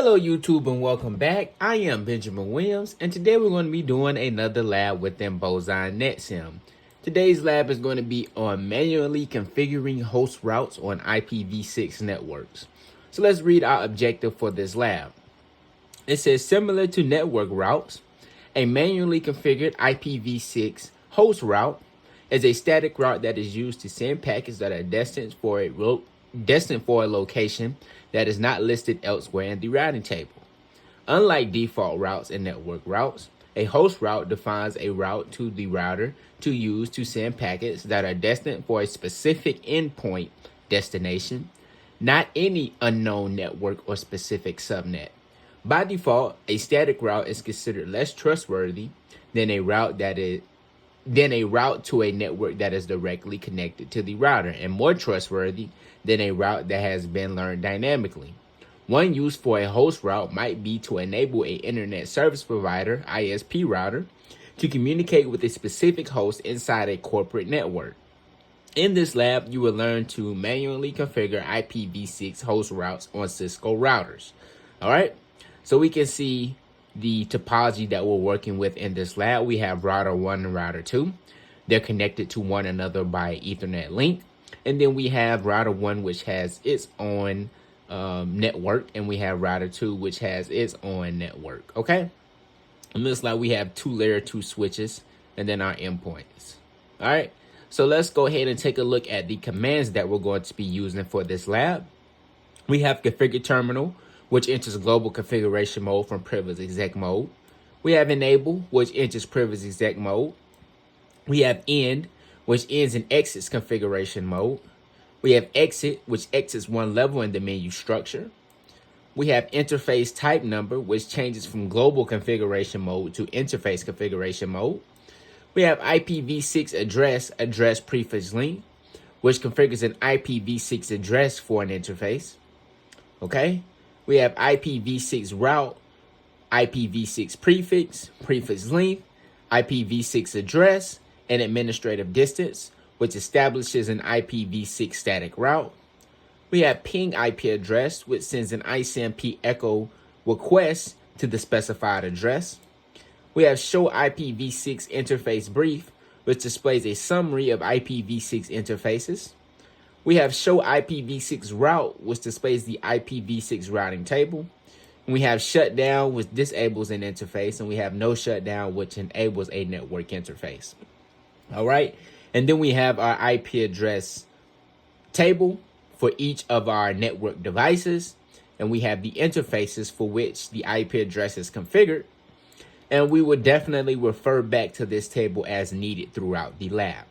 Hello YouTube and welcome back. I am Benjamin Williams and today we're going to be doing another lab within Boson NetSim. Today's lab is going to be on manually configuring host routes on IPv6 networks. So let's read our objective for this lab. It says similar to network routes, a manually configured IPv6 host route is a static route that is used to send packets that are destined for a location that is not listed elsewhere in the routing table. Unlike default routes and network routes, a host route defines a route to the router to use to send packets that are destined for a specific endpoint destination, not any unknown network or specific subnet. By default, a static route is considered less trustworthy than a route to a network that is directly connected to the router, and more trustworthy than a route that has been learned dynamically. One use for a host route might be to enable an internet service provider, ISP router, to communicate with a specific host inside a corporate network. In this lab, you will learn to manually configure IPv6 host routes on Cisco routers. All right, so we can see the topology that we're working with in this lab. We have router 1 and router 2. They're connected to one another by Ethernet link. And then we have router 1, which has its own network, and we have router 2, which has its own network. Okay, in this lab we have two layer 2 switches and then our endpoints. All right, so let's go ahead and take a look at the commands that we're going to be using for this lab. We have configure terminal, which enters global configuration mode from privilege exec mode. We have enable, which enters privilege exec mode. We have end, which ends and exits configuration mode. We have exit, which exits one level in the menu structure. We have interface type number, which changes from global configuration mode to interface configuration mode. We have IPv6 address prefix length, which configures an IPv6 address for an interface. Okay. We have IPv6 route, IPv6 prefix length, IPv6 address, and administrative distance, which establishes an IPv6 static route. We have ping IP address, which sends an ICMP echo request to the specified address. We have show IPv6 interface brief, which displays a summary of IPv6 interfaces. We have show IPv6 route, which displays the IPv6 routing table. And we have shutdown, which disables an interface, and we have no shutdown, which enables a network interface. All right, and then we have our IP address table for each of our network devices, and we have the interfaces for which the IP address is configured, and we will definitely refer back to this table as needed throughout the lab.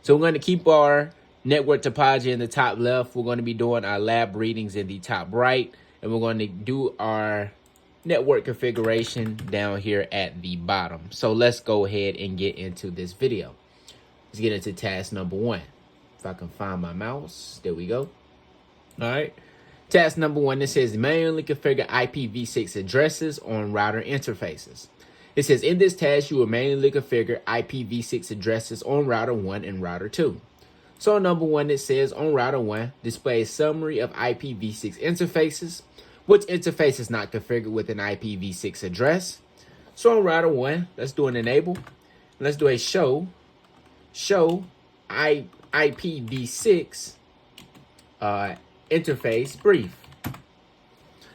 So we're going to keep our network topology in the top left. We're going to be doing our lab readings in the top right, and we're going to do our network configuration down here at the bottom. So let's go ahead and get into this video. Let's get into task number 1. If I can find my mouse, there we go. All right. Task number 1, it says manually configure IPv6 addresses on router interfaces. It says in this task, you will manually configure IPv6 addresses on router 1 and router 2. So on number 1, it says on router 1, display a summary of IPv6 interfaces. Which interface is not configured with an IPv6 address? So on router 1, let's do an enable. Let's do a show IPv6 interface brief.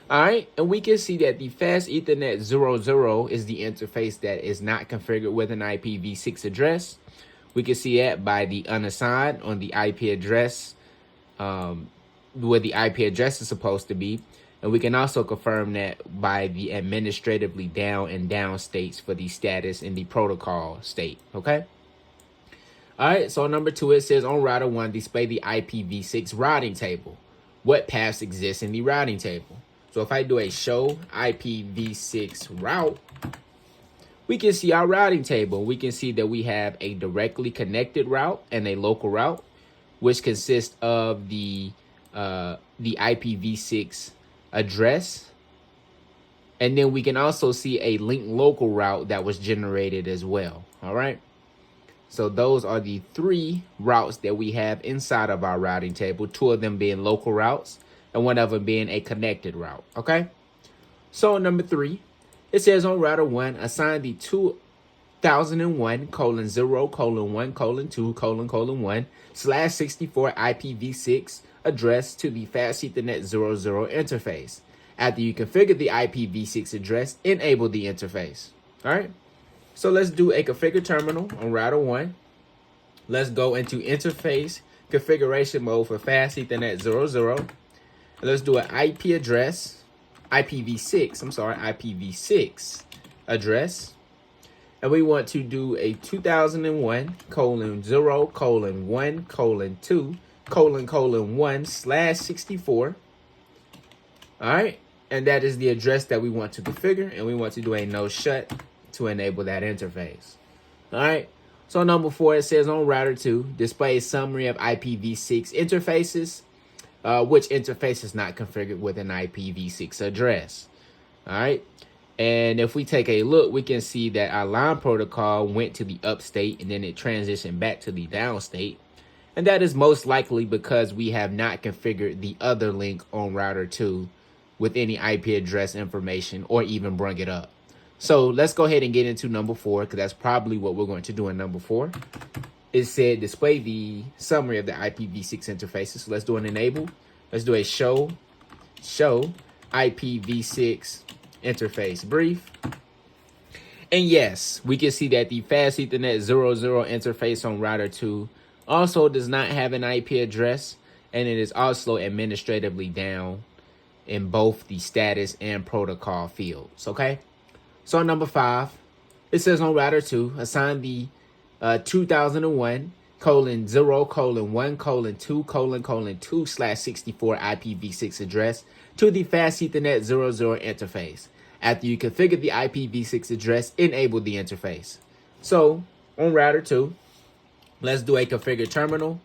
All right, and we can see that the fast Ethernet 00 is the interface that is not configured with an IPv6 address. We can see that by the unassigned on the IP address, where the IP address is supposed to be. And we can also confirm that by the administratively down and down states for the status in the protocol state, okay? All right, so number 2, it says on router 1, display the IPv6 routing table. What paths exist in the routing table? So if I do a show IPv6 route, we can see our routing table. We can see that we have a directly connected route and a local route, which consists of the IPv6 address. And then we can also see a linked local route that was generated as well. All right. So those are the 3 routes that we have inside of our routing table, 2 of them being local routes and one of them being a connected route, okay? So number 3, it says on router 1, assign the 2001:0:1:2:1/64 IPv6 address to the Fast Ethernet 00 interface. After you configure the IPv6 address, enable the interface. All right. So let's do a configure terminal on router 1. Let's go into interface configuration mode for Fast Ethernet 00. Let's do an IPv6 address. And we want to do a 2001:0:1:2:1/64. All right. And that is the address that we want to configure. And we want to do a no shut to enable that interface. All right. So number 4, it says on router 2, display a summary of IPv6 interfaces. Which interface is not configured with an IPv6 address. All right. And if we take a look, we can see that our line protocol went to the up state and then it transitioned back to the down state. And that is most likely because we have not configured the other link on router 2 with any IP address information or even bring it up. So let's go ahead and get into number 4, because that's probably what we're going to do in number 4. It said display the summary of the IPv6 interfaces. So let's do an enable. Let's do a show IPv6 interface brief. And yes, we can see that the Fast Ethernet 00 interface on router 2 also does not have an IP address, and it is also administratively down in both the status and protocol fields. Okay. So number 5, it says on router 2, assign the 2001:1:2:2/64 IPv6 address to the Fast Ethernet 00 interface. After you configure the IPv6 address, enable the interface. So on router 2, let's do a configure terminal.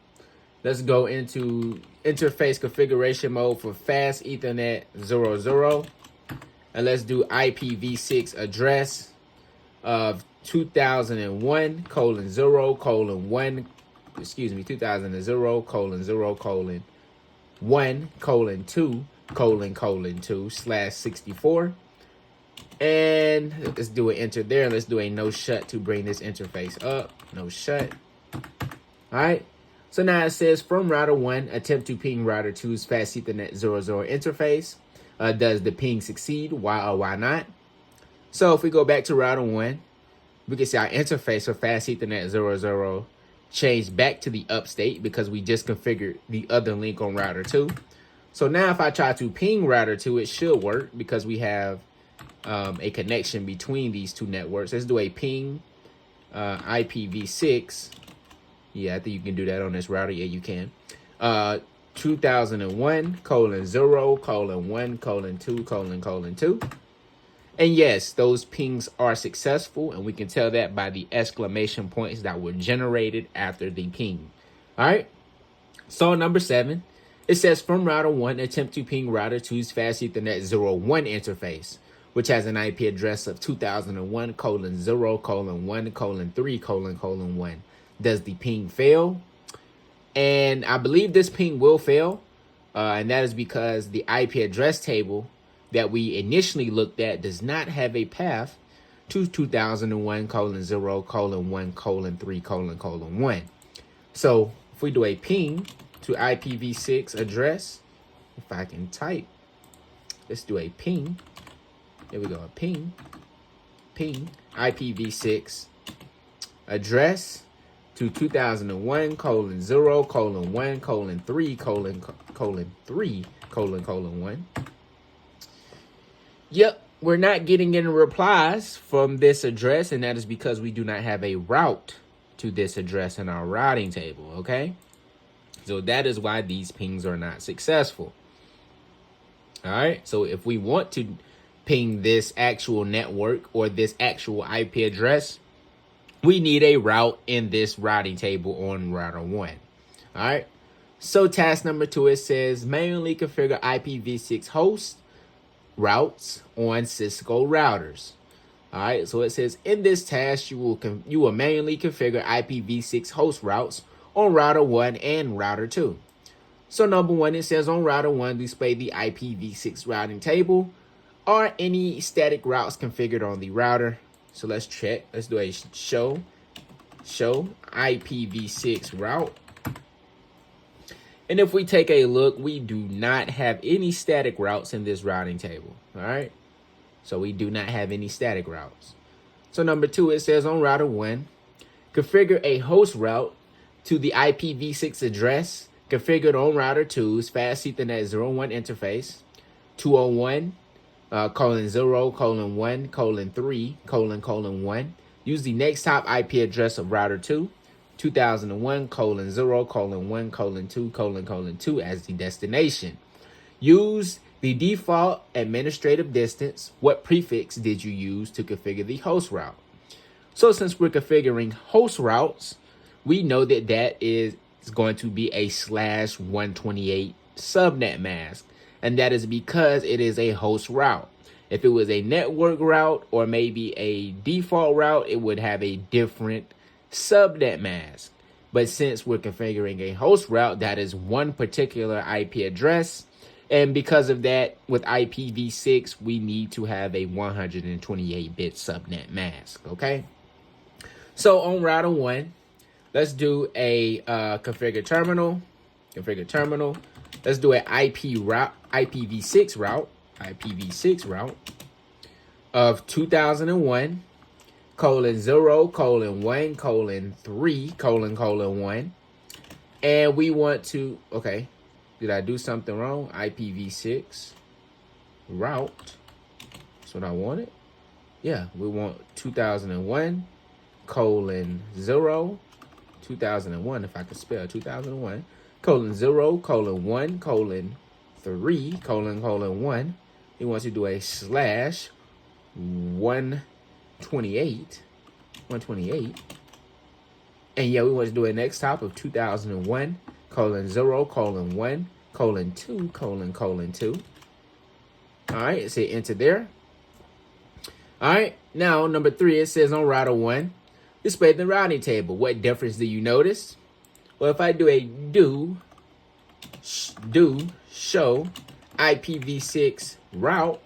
Let's go into interface configuration mode for Fast Ethernet 00. And let's do IPv6 address of 2001:0:1:2:2/64. And let's do an enter there. Let's do a no shut to bring this interface up. No shut. All right. So now it says from router 1, attempt to ping router 2's Fast Ethernet 00 interface. Does the ping succeed? Why or why not? So if we go back to router 1, we can see our interface for Fast Ethernet 00 changed back to the up state because we just configured the other link on router 2. So now if I try to ping router 2, it should work because we have a connection between these two networks. Let's do a ping IPv6. Yeah, I think you can do that on this router. Yeah, you can. 2001:0:1:2:2. And yes, those pings are successful, and we can tell that by the exclamation points that were generated after the ping. All right. So number 7, it says from router 1, attempt to ping router 2's Fast Ethernet 01 interface, which has an IP address of 2001:0:1:3:1. Does the ping fail? And I believe this ping will fail, and that is because the IP address table that we initially looked at does not have a path to 2001:0:1:3:1. So if we do a ping to IPv6 address, if I can type, let's do a ping. There we go, a ping IPv6 address to 2001:0:1:3:3:1. Yep, we're not getting any replies from this address, and that is because we do not have a route to this address in our routing table, okay? So that is why these pings are not successful. All right, so if we want to ping this actual network or this actual IP address, we need a route in this routing table on router 1. All right, so task number 2, it says manually configure IPv6 host routes on Cisco routers. All right, so it says in this task, you will manually configure IPv6 host routes on router 1 and router 2. So number 1, it says on router 1, display the IPv6 routing table Are any static routes configured on the router? So let's check. Let's do a show IPv6 route. And if we take a look, we do not have any static routes in this routing table. All right. So we do not have any static routes. So number 2, it says on router 1, configure a host route to the IPv6 address configured on router 2's fast Ethernet 01 interface, 201.0.1.3:1. Use the next top IP address of router 2, 2001.0.1.2:2 as the destination. Use the default administrative distance. What prefix did you use to configure the host route? So since we're configuring host routes, we know that that is going to be a /128 subnet mask. And that is because it is a host route. If it was a network route or maybe a default route, it would have a different subnet mask. But since we're configuring a host route, that is one particular IP address. And because of that, with IPv6, we need to have a 128-bit subnet mask, okay? So on router 1, let's do a configure terminal. Let's do an IPv6 route of 2001:0:1:3:1. And we want to, okay, did I do something wrong? IPv6 route. That's what I wanted. Yeah, we want 2001:0, if I could spell 2001:0:1:3:1. We want to do a /128. And yeah, we want to do a next top of 2001:0:1:2:2. All right, say enter there. All right, now number 3, it says on router 1, display the routing table. What difference do you notice? Well, if I do a do show IPv6 route,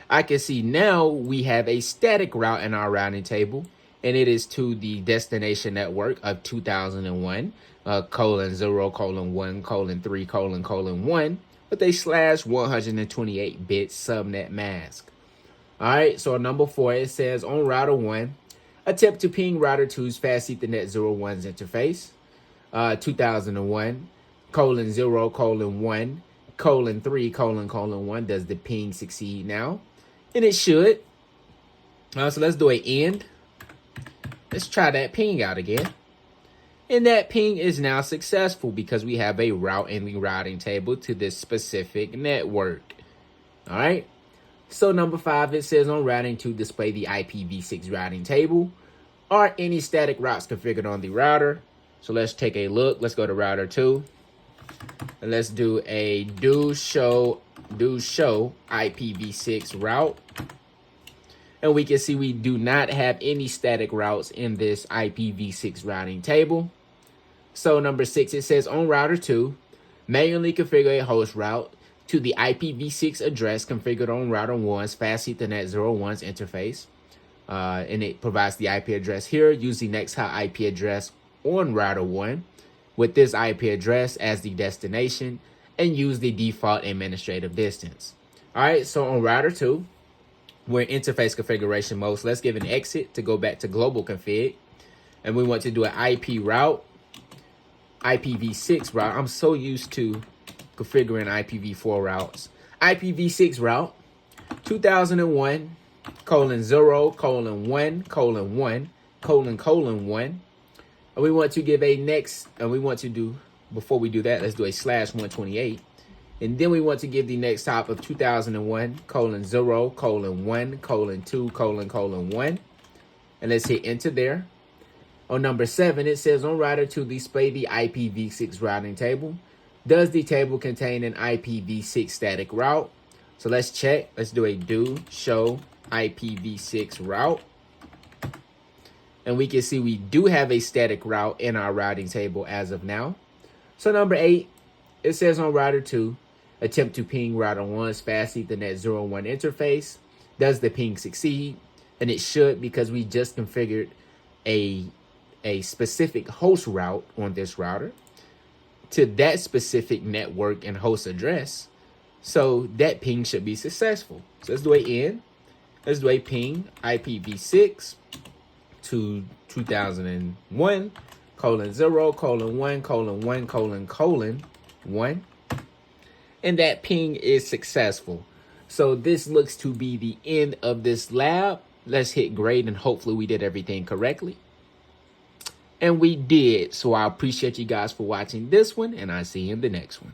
I can see now we have a static route in our routing table, and it is to the destination network of 2001:0:1:3:1 with a /128-bit subnet mask. All right, so number 4, it says on router 1, attempt to ping router 2's fast Ethernet 01's interface, 2001:0:1:3:1. Does the ping succeed now? And it should. So let's do an end. Let's try that ping out again. And that ping is now successful because we have a route in the routing table to this specific network. All right. So number 5, it says on routing to display the IPv6 routing table. Are any static routes configured on the router? So let's take a look. Let's go to router 2. And let's do a do show IPv6 route. And we can see we do not have any static routes in this IPv6 routing table. So number 6, it says on router 2, manually configure a host route to the IPv6 address configured on router 1's fast Ethernet 01's interface. And it provides the IP address here. Use the next hot IP address on router 1 with this IP address as the destination, and use the default administrative distance. All right, so on router 2, we're in interface configuration mode. So let's give an exit to go back to global config. And we want to do an IP route, IPv6 route. I'm so used to configuring IPv4 routes. IPv6 route, 2001:0:1:1:1. And we want to give a next, and we want to do, before we do that, let's do a /128. And then we want to give the next hop of 2001:0:1:2:1. And let's hit enter there. On number 7, it says on router 2, display the IPv6 routing table. Does the table contain an IPv6 static route? So let's check. Let's do a do show IPv6 route. And we can see we do have a static route in our routing table as of now. So number 8, it says on router 2, Attempt to ping router 1's fast Ethernet 0 1 interface. Does the ping succeed? And it should, because we just configured a specific host route on this router to that specific network and host address. So that ping should be successful. So let's do a N. Let's do a ping IPv6 to 2001 colon 0 colon 1 colon 1 colon 1. And that ping is successful. So this looks to be the end of this lab. Let's hit grade and hopefully we did everything correctly. And we did. So I appreciate you guys for watching this one, and I'll see you in the next one.